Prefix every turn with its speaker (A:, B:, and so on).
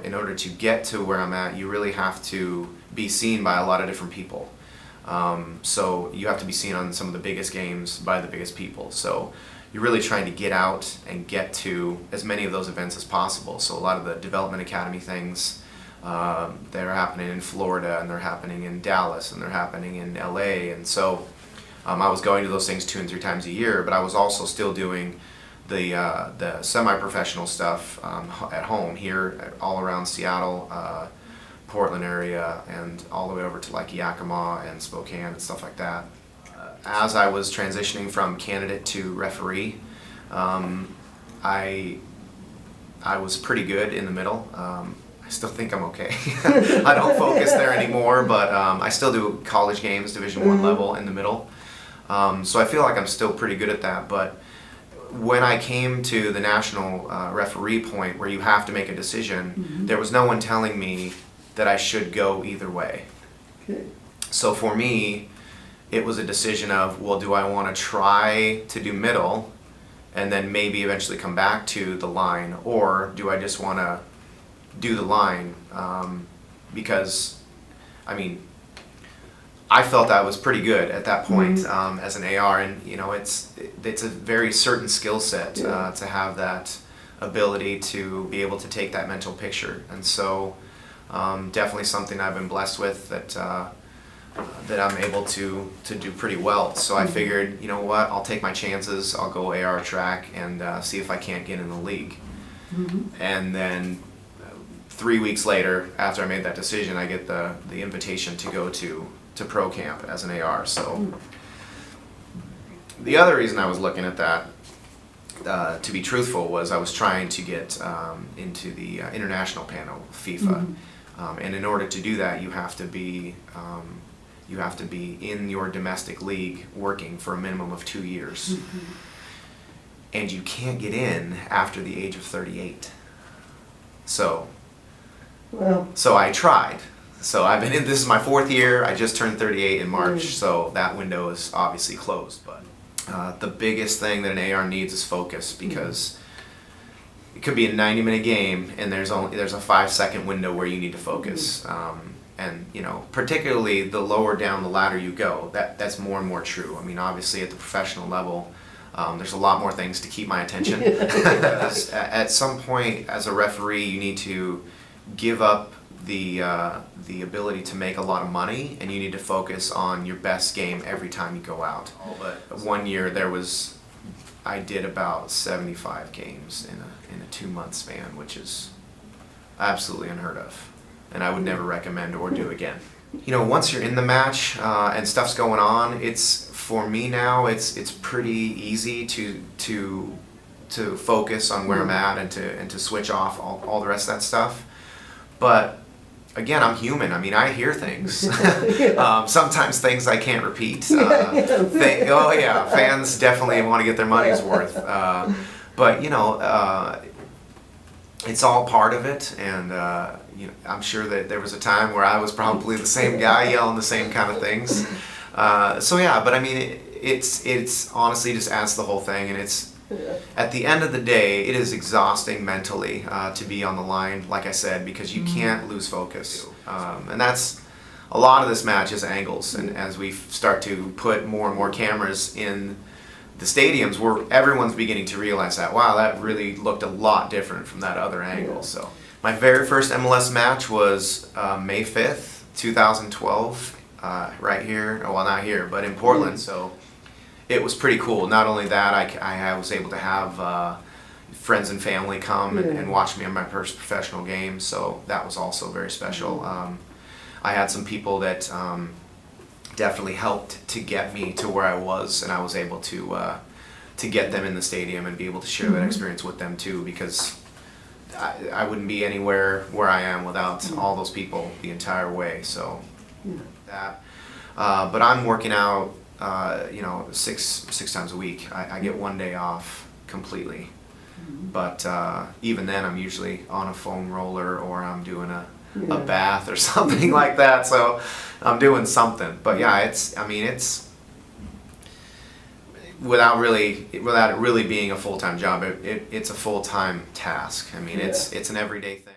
A: in order to get to where I'm at, you really have to be seen by a lot of different people. So you have to be seen on some of the biggest games by the biggest people. So you're really trying to get out and get to as many of those events as possible. So a lot of the Development Academy things, they're happening in Florida, and they're happening in Dallas, and they're happening in LA. And so I was going to those things 2 and 3 times a year, but I was also still doing the semi-professional stuff at home here, all around Seattle, Portland area, and all the way over to like Yakima and Spokane and stuff like that. As I was transitioning from candidate to referee, I was pretty good in the middle. I still think I'm okay. I don't focus there anymore, but I still do college games, Division I level in the middle. So I feel like I'm still pretty good at that. But when I came to the national referee point where you have to make a decision, there was no one telling me that I should go either way.
B: Okay.
A: So for me, it was a decision of, well, do I want to try to do middle and then maybe eventually come back to the line, or do I just want to do the line? Because, I mean, I felt I was pretty good at that point as an AR, and you know, it's a very certain skill set to have that ability to be able to take that mental picture, and so definitely something I've been blessed with that I'm able to do pretty well. So I figured, you know what, I'll take my chances. I'll go AR track and see if I can't get in the league. And then 3 weeks later, after I made that decision, I get the invitation to go to pro camp as an AR. So the other reason I was looking at that, to be truthful, was I was trying to get into the international panel, FIFA. And in order to do that, you have to be in your domestic league working for a minimum of 2 years. And you can't get in after the age of 38. So I tried. So I've been in, this is my 4th year. I just turned 38 in March, so that window is obviously closed. But the biggest thing that an AR needs is focus, because it could be a 90-minute game and there's a 5-second window where you need to focus. And you know, particularly the lower down the ladder you go, that's more and more true. I mean, obviously at the professional level, there's a lot more things to keep my attention. At some point as a referee, you need to give up the ability to make a lot of money, and you need to focus on your best game every time you go out. But one year I did about 75 games in a 2-month span, which is absolutely unheard of, and I would never recommend or do again. You know, once you're in the match and stuff's going on, for me now it's pretty easy to focus on where I'm at and to switch off all the rest of that stuff. But again, I'm human. I mean, I hear things. Sometimes things I can't repeat. Fans definitely want to get their money's worth. But you know, it's all part of it, and you know, I'm sure that there was a time where I was probably the same guy yelling the same kind of things. So yeah, but I mean, it's honestly just adds to the whole thing, and it's. At the end of the day, it is exhausting mentally to be on the line, like I said, because you can't lose focus. And that's a lot of this match is angles. And as we start to put more and more cameras in the stadiums, where everyone's beginning to realize that, wow, that really looked a lot different from that other angle. So my very first MLS match was May 5th, 2012, right here. Well, not here, but in Portland. So it was pretty cool. Not only that, I was able to have friends and family come and watch me on my first professional game, so that was also very special. I had some people that definitely helped to get me to where I was, and I was able to get them in the stadium and be able to share that experience with them too, because I wouldn't be anywhere where I am without all those people the entire way. So that. But I'm working out. You know, six times a week. I get 1 day off completely, but even then I'm usually on a foam roller, or I'm doing a bath or something like that, so I'm doing something. But yeah, it's without it really being a full-time job, it's a full-time task. I mean, it's an everyday thing.